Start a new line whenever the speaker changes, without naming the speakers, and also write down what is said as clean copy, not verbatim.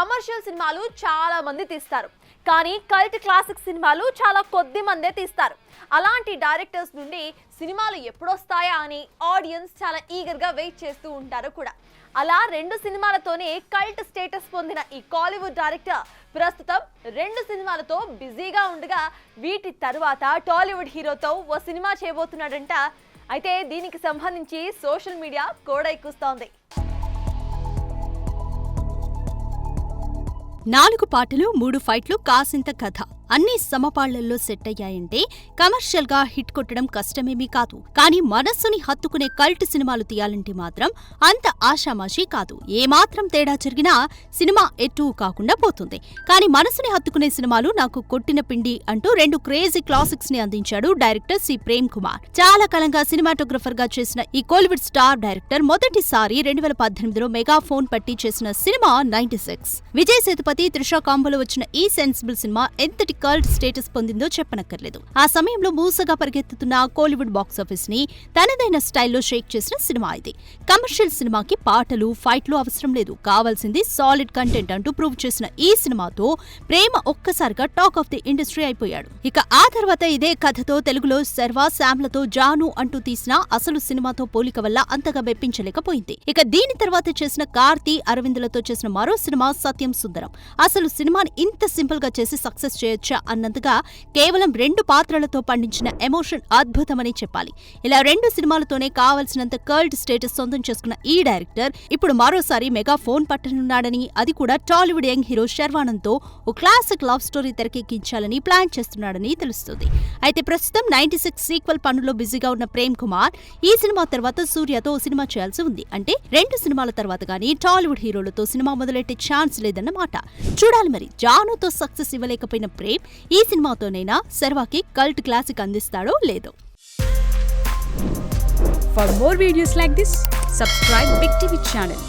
Commercial సినిమాలు చాలా మంది తీస్తారు, కానీ కల్ట్ క్లాసిక్ సినిమాలు చాలా కొద్ది మందే తీస్తారు. అలాంటి డైరెక్టర్స్ నుండి సినిమాలు ఎప్పుడొస్తాయా అని ఆడియన్స్ చాలా ఈగర్గా వెయిట్ చేస్తూ ఉంటారు కూడా. అలా 2 సినిమాలతోనే కల్ట్ స్టేటస్ పొందిన ఈ కాలీవుడ్ డైరెక్టర్ ప్రస్తుతం 2 సినిమాలతో బిజీగా ఉండగా వీటి తర్వాత టాలీవుడ్ హీరోతో ఓ సినిమా చేయబోతున్నాడంట. అయితే దీనికి సంబంధించి సోషల్ మీడియా కోడ ఎక్కుస్తోంది.
4 పాటలు 3 ఫైట్లు కాసింత కథ అన్ని సమపాళ్లల్లో సెట్ అయ్యాయంటే కమర్షియల్ గా హిట్ కొట్టడం కష్టమేమీ కాదు. కానీ మనస్సుని హత్తుకునే కల్ట్ సినిమాలు తీయాలంటే మాత్రం అంత ఆషామాషీ కాదు. ఏమాత్రం తేడా జరిగినా సినిమా ఎటూ కాకుండా పోతుంది. కానీ మనసుని హత్తుకునే సినిమాలు నాకు కొట్టిన పిండి అంటూ 2 క్రేజీ క్లాసిక్స్ ని అందించాడు డైరెక్టర్ సి ప్రేమ్ కుమార్. చాలా కాలంగా సినిమాటోగ్రఫర్ గా చేసిన ఈ కోలీవుడ్ స్టార్ డైరెక్టర్ మొదటిసారి 2018లో మెగాఫోన్ పట్టి చేసిన సినిమా 96. విజయ్ సేతుపతి, త్రిష కాంబోలో వచ్చిన ఈ సెన్సిబుల్ సినిమా ఎంతటి కల్ట్ స్టేటస్ పొందిందో చెప్పనక్కర్లేదు. ఆ సమయంలో మూసగా పరిగెత్తుతున్న కోలీవుడ్ బాక్సాఫీస్ ని తనదైన స్టైల్లో షేక్ చేసిన సినిమా ఇది. కమర్షియల్ సినిమాకి పాటలు, ఫైట్లు అవసరం లేదు, కావాల్సింది సాలిడ్ కంటెంట్ అంటూ ప్రూవ్ చేసిన ఈ సినిమాతో ప్రేమ ఒక్కసారిగా టాక్ ఆఫ్ ది ఇండస్ట్రీ అయిపోయాడు. ఇక ఆ తర్వాత ఇదే కథతో తెలుగులో శర్వా, శామ్లతో జాను అంటూ తీసిన అసలు సినిమాతో పోలిక వల్ల అంతగా మెప్పించలేకపోయింది. ఇక దీని తర్వాత చేసిన కార్తీ, అరవిందులతో చేసిన మరో సినిమా సత్యం సుందరం అసలు సినిమాని ఇంత సింపుల్ గా చేసి సక్సెస్ చేయొచ్చా అన్నంతగా కేవలం 2 పాత్రలతో పండించిన ఎమోషన్ అద్భుతమని చెప్పాలి. ఇలా 2 సినిమాలతోనే కావలసినంత కల్ట్ స్టేటస్ సొంతం చేసుకున్న ఈ డైరెక్టర్ ఇప్పుడు మరోసారి మెగా ఫోన్ పట్టనున్నాడని, అది కూడా టాలీవుడ్ యంగ్ హీరో శర్వానంద్తో ఓ క్లాసిక్ లవ్ స్టోరీ తెరకెక్కించాలని ప్లాన్ చేస్తున్నాడని తెలుస్తుంది. అయితే ప్రస్తుతం 96 సీక్వెల్ పనుల్లో బిజీగా ఉన్న ప్రేమ్ కుమార్ ఈ సినిమా తర్వాత సూర్యతో ఓ సినిమా చేయాల్సి ఉంది. అంటే 2 సినిమాల తర్వాత గానీ టాలీవుడ్ హీరోలతో సినిమా మొదలెట్టే ఛాన్స్ లేదన్నమాట. చూడాలి మరి జానుతో సక్సెస్ ఇవ్వలేకపోయిన ప్రేమ్ ఈ సినిమాతోనైనా శర్వాకి కల్ట్ క్లాసిక్ అందిస్తాడో లేదో.
For more videos like this, subscribe Big TV channel.